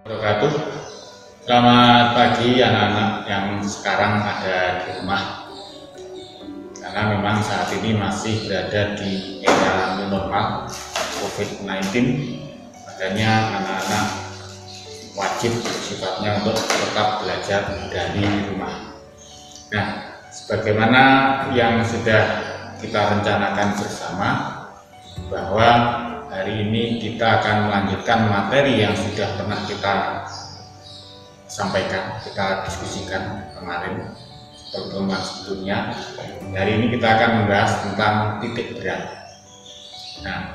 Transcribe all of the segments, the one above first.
Wabarakatuh. Selamat pagi anak-anak yang sekarang ada di rumah. Karena memang saat ini masih berada di era new normal COVID-19, makanya anak-anak wajib sifatnya untuk tetap belajar dari rumah. Nah, sebagaimana yang sudah kita rencanakan bersama, bahwa hari ini kita akan melanjutkan materi yang sudah pernah kita sampaikan, kita diskusikan kemarin pertemuan sebelumnya. Hari ini kita akan membahas tentang titik berat. Nah,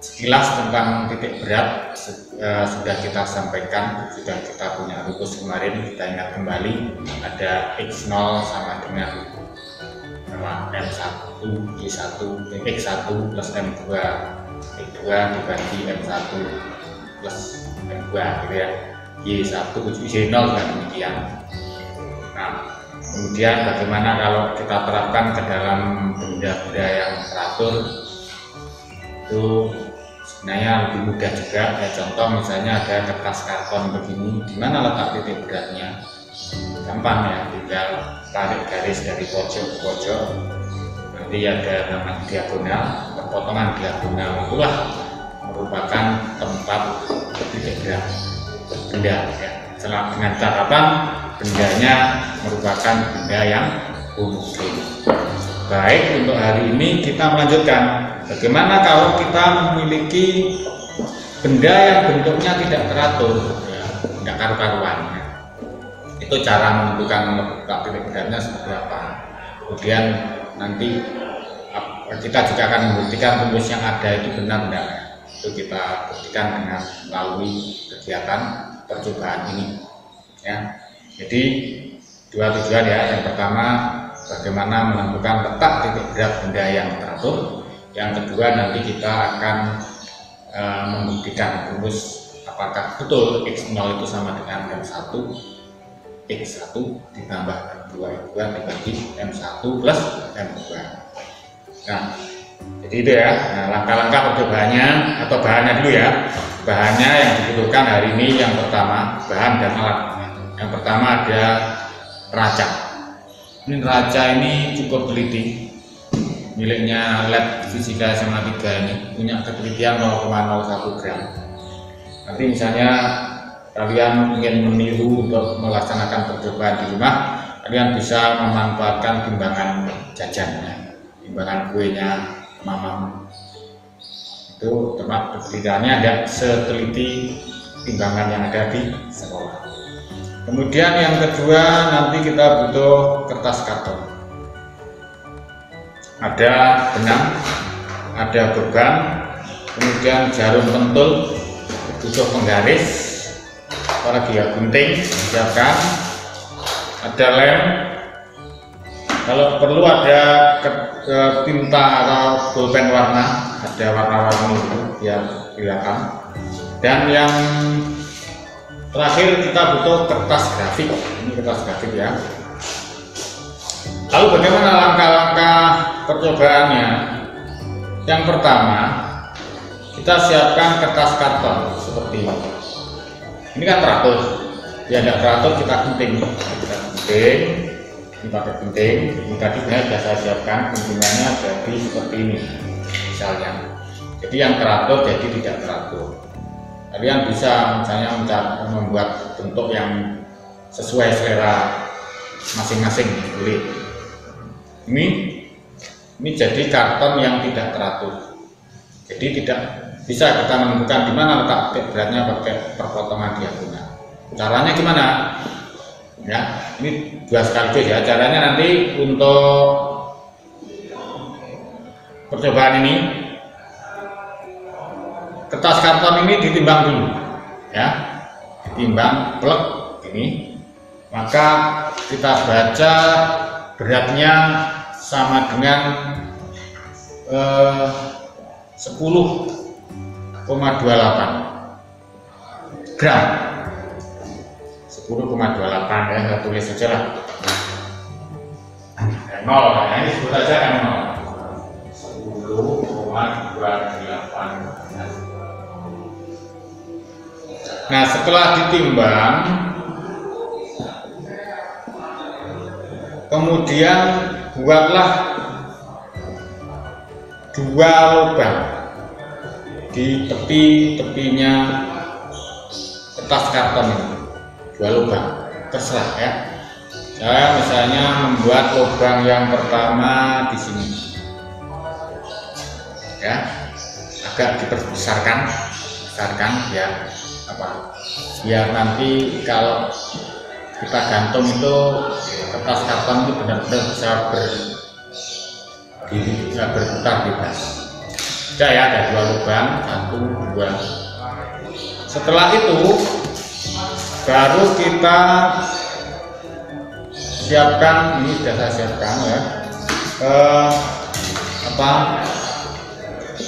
sekilas tentang titik berat sudah kita sampaikan, sudah kita punya rumus kemarin. Kita ingat kembali, ada X0 sama dengan M1, Y1, X1 plus M2, X2 dibagi M1 plus M2 gitu ya, Y1 Y0 dan demikian. Nah, kemudian bagaimana kalau kita terapkan ke dalam benda-benda yang teratur, itu sebenarnya lebih mudah juga ya. Contoh misalnya ada kertas karton begini, di mana letak titik beratnya? Gampang ya, tinggal tarik garis dari pojok ke pojok, nanti ada nama diagonal, potongan diagonal itulah merupakan tempat titik berat benda ya. Dengan catatan bendanya merupakan benda yang homogene. Baik, untuk hari ini kita melanjutkan bagaimana kalau kita memiliki benda yang bentuknya tidak teratur ya, tidak karu-karuan ya. Itu cara menentukan letak titik beratnya seperti apa. Kemudian nanti kita juga akan membuktikan rumus yang ada itu benar tidak. Itu kita buktikan dengan melalui kegiatan percobaan ini ya. Jadi dua tujuan ya. Yang pertama, bagaimana menentukan letak titik berat benda yang teratur. Yang kedua, nanti kita akan membuktikan rumus apakah betul X0 itu sama dengan M1, X1 ditambah M2 dibagi M1 plus M2. Nah, jadi itu ya. Nah, langkah-langkah percobaannya atau bahannya dulu ya. Bahannya yang dibutuhkan hari ini yang pertama, bahan dan alat. Yang pertama ada neraca. Ini neraca ini cukup teliti, miliknya Lab Fisika SMA 3 ini, punya ketelitian 0,01 gram. Nanti misalnya kalian ingin meniru untuk melaksanakan percobaan di rumah, kalian bisa memanfaatkan timbangan jajannya, timbangan kuenya mamam. Itu tempat ketelitiannya ada seteliti timbangan yang ada di sekolah. Kemudian yang kedua, nanti kita butuh kertas karton, ada benang, ada beban, kemudian jarum pentul, butuh penggaris, apalagi ya, gunting siapkan, ada lem, kalau perlu ada tinta atau pulpen warna, ada warna-warni itu biar kelihatan. Dan yang terakhir kita butuh kertas grafik. Ini kertas grafik ya. Lalu bagaimana langkah-langkah percobaannya? Yang pertama, kita siapkan kertas karton seperti ini. Ini kan teratur, ya tidak teratur kita gunting. Kita gunting, ini pakai gunting. Ini tadi sudah saya siapkan guntingannya jadi seperti ini misalnya. Jadi yang teratur jadi tidak teratur. Kalian bisa misalnya membuat bentuk yang sesuai selera masing-masing, boleh. Ini jadi karton yang tidak teratur. Jadi tidak bisa kita menemukan di mana letak titik beratnya pakai perpotongan diagonal. Caranya gimana? Ya, ini dua sekaligus ya. Caranya nanti untuk percobaan ini, kertas karton ini ditimbang dulu ya, ditimbang plek ini, maka kita baca beratnya sama dengan 10,28 gram. 10,28 ya, saya tulis saja lah. 0, nah ini sebut aja kan 0. 10,28. Nah, setelah ditimbang, kemudian buatlah 2 lubang di tepi-tepinya kertas karton ini. 2 lubang, terserah ya. Saya misalnya membuat lubang yang pertama di sini, ya, agak dibesarkan ya, biar nanti kalau kita gantung itu kertas karton itu benar-benar bisa berputar bebas. Sudah ya, ada 2 lubang, 1, 2. Setelah itu baru kita siapkan, ini sudah saya siapkan ya,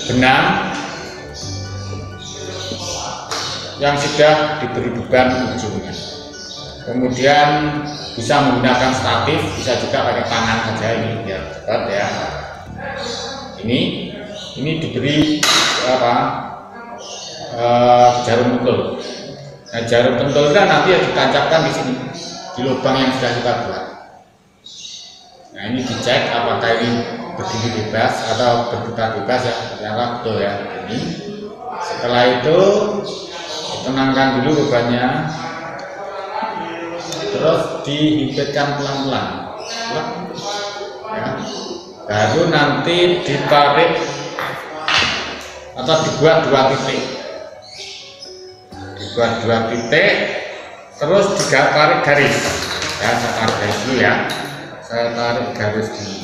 benang yang sudah diberi beban ujungnya. Kemudian bisa menggunakan statif, bisa juga pakai tangan saja, ini biar cepat ya. Ini diberi jarum pentul. Nah, jarum pentul kan nanti ya ditancapkan di sini, di lubang yang sudah kita buat. Nah, ini dicek apakah ini berdiri bebas atau berputar bebas ya, ternyata betul ya ini. Setelah itu ditenangkan dulu bebannya, terus dihidupkan pelan-pelan ya. Baru nanti ditarik atau dibuat 2 titik, terus tarik garis ya. Saya tarik garis dulu ya, saya tarik garis dulu,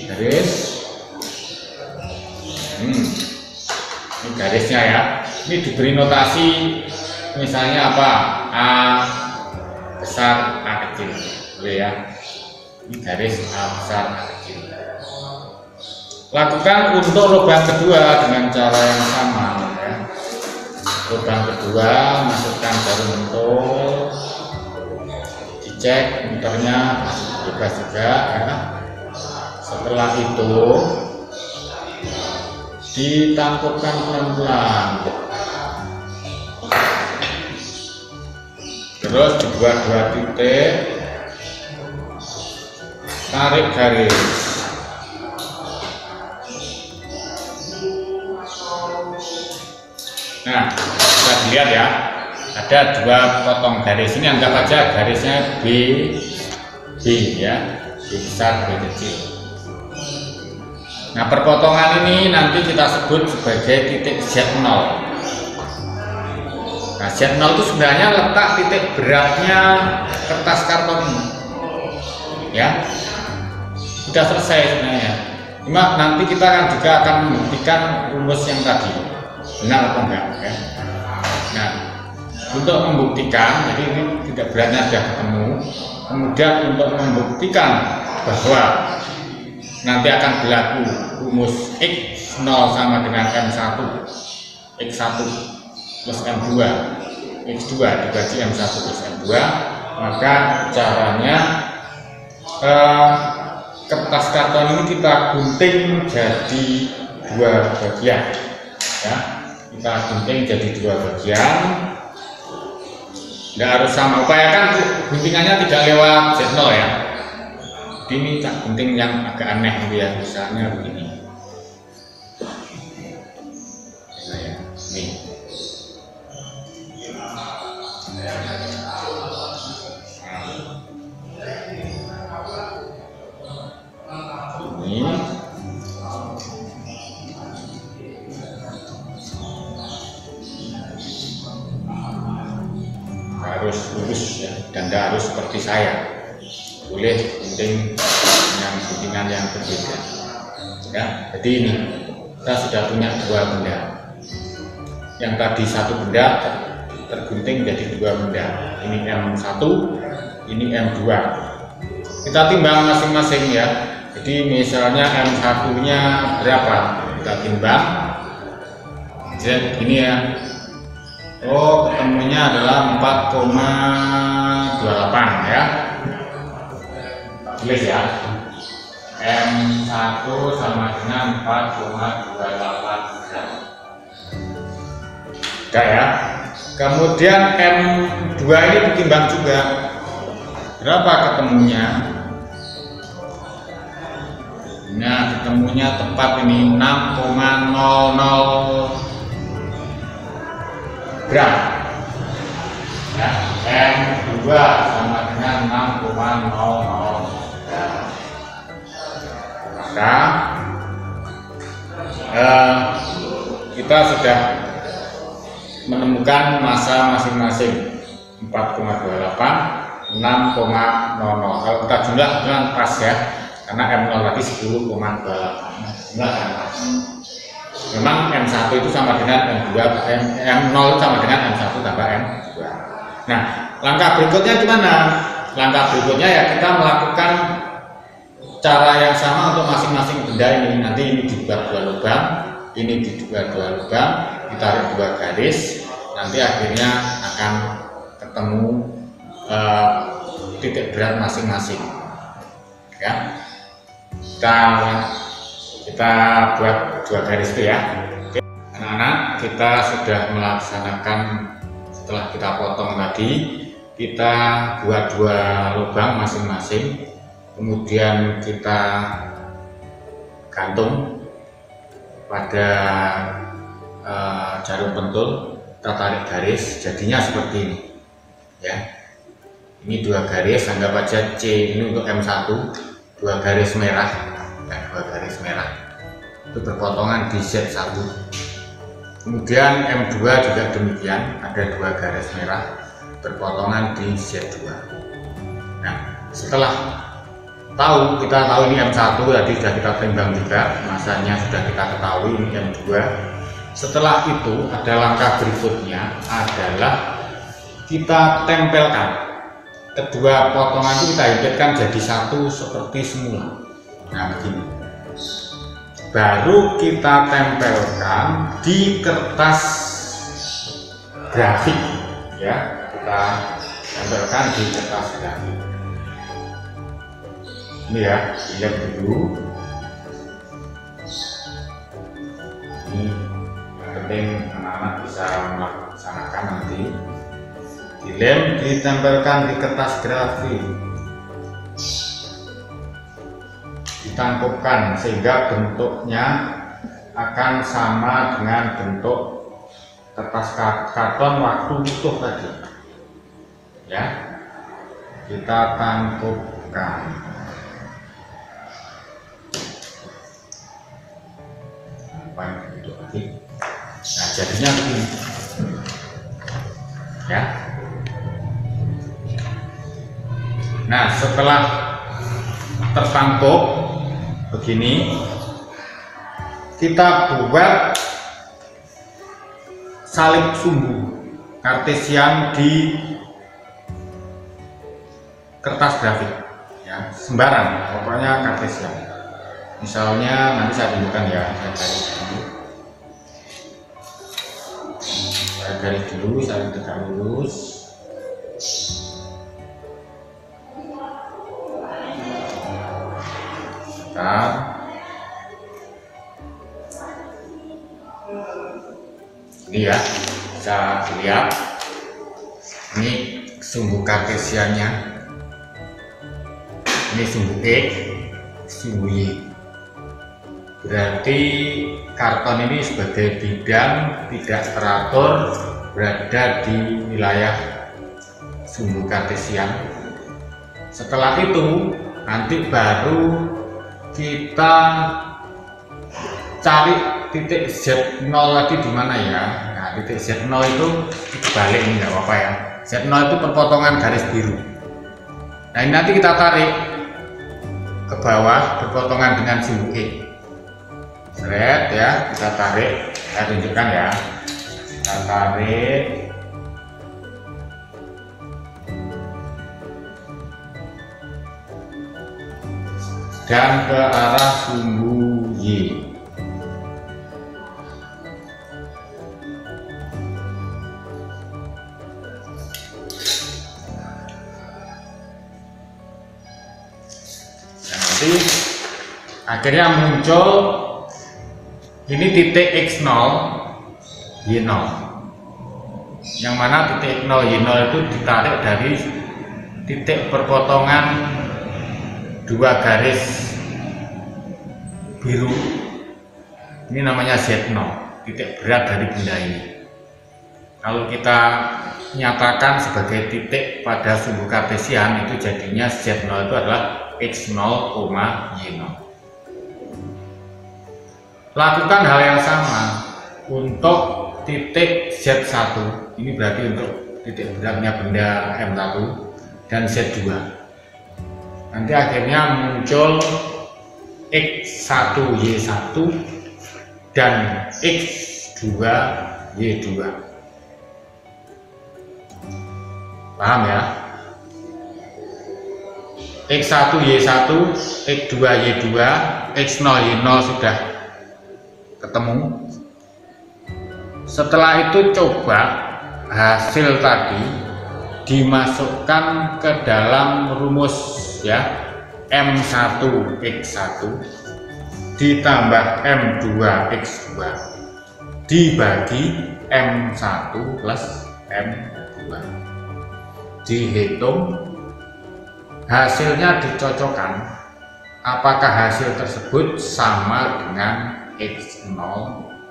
garis ini garisnya ya. Ini diberi notasi misalnya apa, A besar, A kecil, boleh ya. Ini garis A besar, A kecil. Lakukan untuk lubang kedua dengan cara yang sama ya. Lubang kedua, masukkan jarum pentul, dicek muternya bebas juga ya. Setelah itu ditangkupkan pelan-pelan, terus dibuat 2 titik, tarik garis. Nah, bisa dilihat ya, ada 2 potong garis. Ini anggap aja garisnya B ya, B besar, B kecil. Nah, perpotongan ini nanti kita sebut sebagai titik Z0. Nah, Z0 itu sebenarnya letak titik beratnya kertas karton ini ya. Sudah selesai sebenarnya. Cuma nanti kita juga akan membuktikan rumus yang tadi benar atau enggak ya. Nah, untuk membuktikan, jadi ini titik beratnya sudah ketemu. Kemudian untuk membuktikan bahwa nanti akan berlaku rumus X0 sama dengan M1, X1 plus M2, X2 dibagi M1 plus M2, maka caranya kertas karton ini kita gunting jadi 2 bagian ya. Kita gunting jadi 2 bagian, nggak harus sama, upayakan guntingannya tidak lewat Z0 ya. Ini tak gunting yang agak aneh gitu ya, misalnya begini. Nah, ya, nih. Ini harus lurus ya, dan tidak harus seperti saya. Boleh gunting dengan guntingan yang berbeda ya. Jadi ini kita sudah punya 2 benda. Yang tadi 1 benda tergunting jadi 2 benda. Ini M1, ini M2. Kita timbang masing-masing ya. Jadi misalnya M1 nya berapa, kita timbang. Jadi ini ya, oh ketemunya adalah 4,28 ya. Tulis ya, M1 sama dengan 4,28 gram. Sudah ya. Kemudian M2 ini ditimbang juga. Berapa ketemunya? Nah, ketemunya tepat ini 6,00 gram. Ya, M2 sama dengan 6,00 gram. Maka kita sudah menemukan massa masing-masing 4,28, 6,00. Kalau kita jumlah dengan pas ya, karena M0 tadi 10,28. Jumlah kan pas. Memang M1 itu sama dengan M2, M0 sama dengan M1 tambah M2. Nah, langkah berikutnya gimana? Langkah berikutnya ya kita melakukan cara yang sama untuk masing-masing benda ini. Nanti ini dibuat 2 lubang, ini dibuat 2 lubang, ditarik 2 garis, nanti akhirnya akan ketemu titik berat masing-masing. Ya, kita buat 2 garis itu ya. Anak-anak, kita sudah melaksanakan, setelah kita potong tadi, kita buat 2 lubang masing-masing, kemudian kita gantung pada jarum pentul, kita tarik garis, jadinya seperti ini ya. Ini 2 garis, anggap aja C ini untuk M1, 2 garis merah dan 2 garis merah itu berpotongan di Z1. Kemudian M2 juga demikian, ada 2 garis merah berpotongan di Z2. Nah, setelah kita tahu ini M1 tadi sudah kita timbang juga, masanya sudah kita ketahui, ini M2. Setelah itu ada langkah berikutnya adalah kita tempelkan kedua potongan itu, kita hidupkan jadi satu seperti semula. Nah, begini. Baru kita tempelkan di kertas grafik ya, kita tempelkan di kertas grafik. Ini ya, dilihat dulu. Ini yang penting anak-anak bisa melaksanakan nanti. Dilem, ditempelkan di kertas grafik, ditangkupkan sehingga bentuknya akan sama dengan bentuk kertas karton waktu utuh tadi ya. Kita tangkupkan. Nah, jadinya begini ya. Nah, setelah tertangkup begini, kita buat salib sumbu kartesian di kertas grafik ya, sembarang pokoknya kartesian. Misalnya nanti saya tunjukkan ya, saya garis dulu, saya tegak lurus. Ini ya, bisa dilihat ini sumbu kartesiannya, ini sumbu X, sumbu Y. Berarti karton ini sebagai bidang tidak teratur berada di wilayah sumbu kartesian. Setelah itu nanti baru kita cari titik Z0 tadi di mana ya. Nah, titik Z0 itu balik ini nggak apa-apa ya. Z0 itu perpotongan garis biru. Nah, ini nanti kita tarik ke bawah berpotongan dengan sumbu E. Seret ya, kita tarik, saya tunjukkan ya. Kita tarik. Dan ke arah sumbu Y. Nanti akhirnya muncul ini titik X0, Y0. yang mana titik 0 Y0 itu ditarik dari titik perpotongan dua garis biru, ini namanya Z0, titik berat dari benda ini. Kalau kita nyatakan sebagai titik pada sumbu kartesian, itu jadinya Z0 itu adalah X0, Y0. Lakukan hal yang sama untuk titik Z1, ini berarti untuk titik beratnya benda M1 dan Z2. Nanti akhirnya muncul X1Y1 dan X2Y2. Paham ya? X1Y1, X2Y2, X0Y0 sudah ketemu. Setelah itu coba hasil tadi dimasukkan ke dalam rumus ya, M1X1 ditambah M2X2 dibagi M1 plus M2. Dihitung, hasilnya dicocokkan, apakah hasil tersebut sama dengan X0,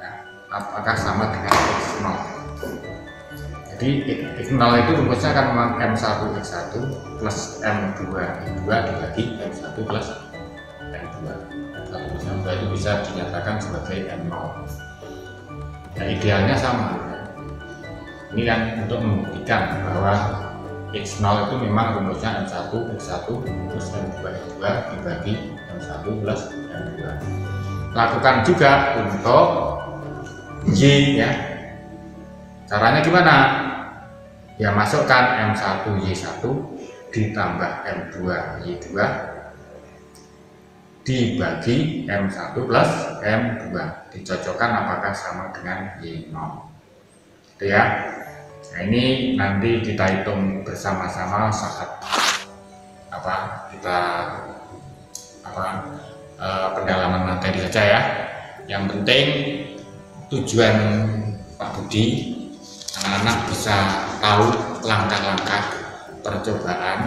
ya, apakah sama dengan X0. Jadi X0 itu rumusnya akan memang M1X1 plus M2X2 dibagi M1 plus M2. M2 itu bisa dinyatakan sebagai M0. Ya, idealnya sama. Ini kan untuk membuktikan bahwa X0 itu memang rumusnya M1X1 plus M2X2 dibagi M1 plus M2. Lakukan juga untuk Y ya. Caranya gimana? Ya masukkan M1Y1 ditambah M2Y2 dibagi M1 plus M2. Dicocokkan apakah sama dengan Y0. Itu ya. Nah, ini nanti kita hitung bersama-sama saat pendalaman materi saja ya. Yang penting tujuan Pak Budi, anak-anak bisa tahu langkah-langkah percobaan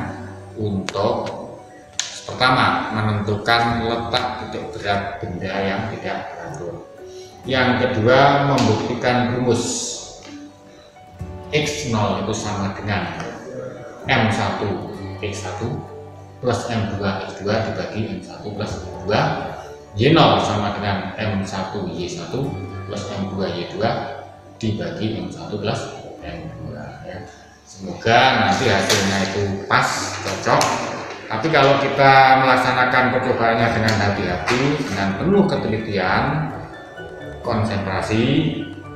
untuk pertama menentukan letak titik berat benda yang tidak teratur. Yang kedua membuktikan rumus X0 itu sama dengan M1X1 plus M2X2 dibagi M1 plus M2. Y0 sama dengan M1Y1 plus M2Y2 dibagi M1 plus M2 ya. Semoga nanti hasilnya itu pas, cocok. Tapi kalau kita melaksanakan percobaannya dengan hati-hati, dengan penuh ketelitian, konsentrasi,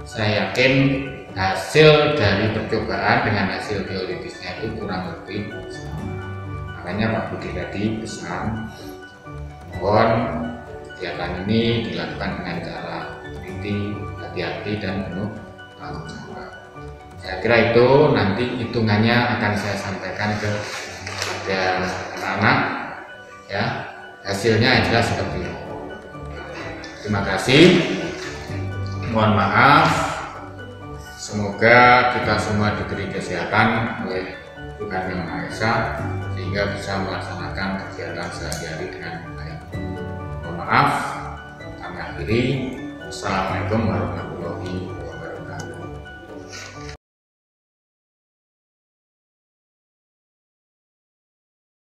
saya yakin hasil dari percobaan dengan hasil teoritisnya itu kurang lebih sama. Makanya Pak Budi tadi pesan, mohon kegiatan ini dilakukan dengan cara teliti, hati-hati dan penuh tanggung jawab. Saya kira itu nanti hitungannya akan saya sampaikan kepada anak-anak ya. Hasilnya jelas seperti itu. Terima kasih. Mohon maaf. Semoga kita semua diberi kesehatan oleh Tuhan Yang Maha Esa sehingga bisa melaksanakan kegiatan sehari-hari dengan baik. Mohon maaf, kami akhiri. Assalamualaikum warahmatullahi wabarakatuh.